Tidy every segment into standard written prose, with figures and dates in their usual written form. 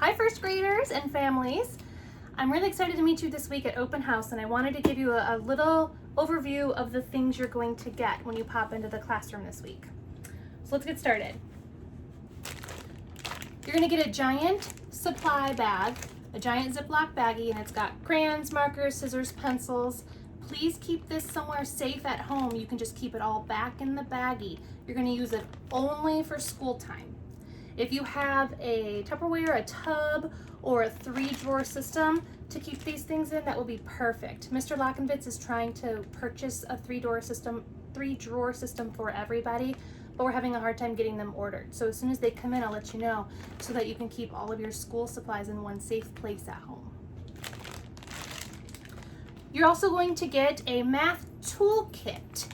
Hi first graders and families. I'm really excited to meet you this week at Open House, and I wanted to give you a little overview of the things you're going to get when you pop into the classroom this week. So let's get started. You're going to get a giant supply bag, a giant Ziploc baggie, and it's got crayons, markers, scissors, pencils. Please keep this somewhere safe at home. You can just keep it all back in the baggie. You're going to use it only for school time. If you have a Tupperware, a tub, or a 3-drawer system to keep these things in, that will be perfect. Mr. Lockenwitz is trying to purchase a 3-drawer system for everybody, but we're having a hard time getting them ordered. So as soon as they come in, I'll let you know so that you can keep all of your school supplies in one safe place at home. You're also going to get a math toolkit.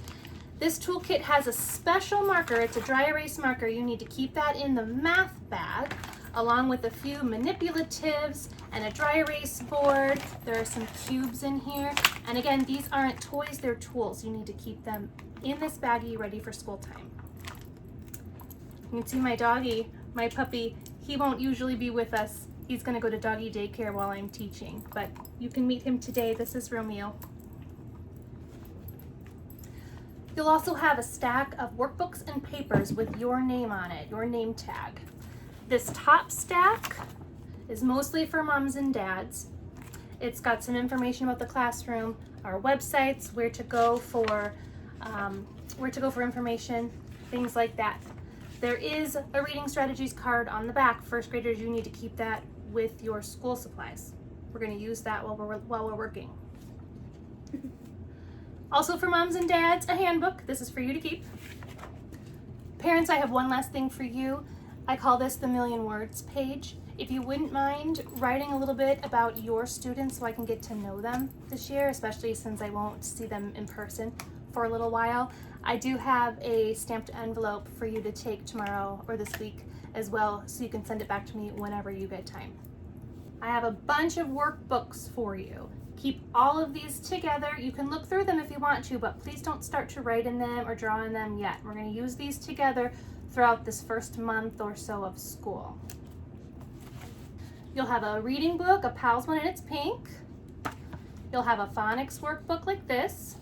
This toolkit has a special marker. It's a dry erase marker. You need to keep that in the math bag, along with a few manipulatives and a dry erase board. There are some cubes in here. And again, these aren't toys, they're tools. You need to keep them in this baggie ready for school time. You can see my doggy, my puppy, he won't usually be with us. He's gonna go to doggy daycare while I'm teaching, but you can meet him today. This is Romeo. You'll also have a stack of workbooks and papers with your name on it, your name tag. This top stack is mostly for moms and dads. It's got some information about the classroom, our websites, where to go for information, things like that. There is a reading strategies card on the back. First graders, you need to keep that with your school supplies. We're going to use that while we're working. Also for moms and dads, a handbook. This is for you to keep. Parents, I have one last thing for you. I call this the Million Words page. If you wouldn't mind writing a little bit about your students so I can get to know them this year, especially since I won't see them in person for a little while. I do have a stamped envelope for you to take tomorrow or this week as well, so you can send it back to me whenever you get time. I have a bunch of workbooks for you. Keep all of these together. You can look through them if you want to, but please don't start to write in them or draw in them yet. We're going to use these together throughout this first month or so of school. You'll have a reading book, a PALS one, and it's pink. You'll have a phonics workbook like this.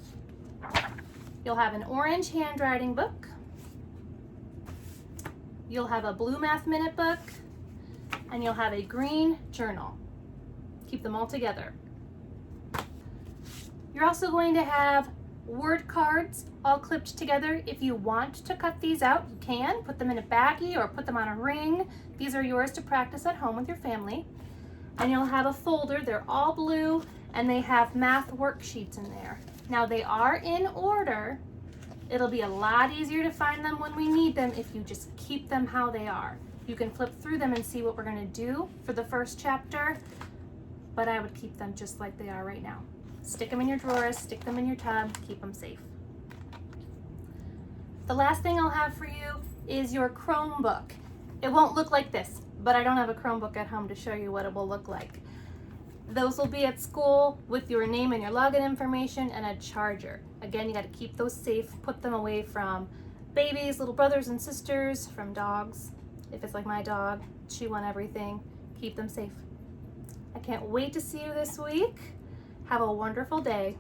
You'll have an orange handwriting book. You'll have a blue math minute book, and you'll have a green journal. Keep them all together. You're also going to have word cards all clipped together. If you want to cut these out, you can. Put them in a baggie or put them on a ring. These are yours to practice at home with your family. And you'll have a folder. They're all blue, and they have math worksheets in there. Now they are in order. It'll be a lot easier to find them when we need them if you just keep them how they are. You can flip through them and see what we're going to do for the first chapter, but I would keep them just like they are right now. Stick them in your drawers, stick them in your tub, keep them safe. The last thing I'll have for you is your Chromebook. It won't look like this, but I don't have a Chromebook at home to show you what it will look like. Those will be at school with your name and your login information and a charger. Again, you got to keep those safe, put them away from babies, little brothers and sisters, from dogs. If it's like my dog, chew on everything, keep them safe. I can't wait to see you this week. Have a wonderful day.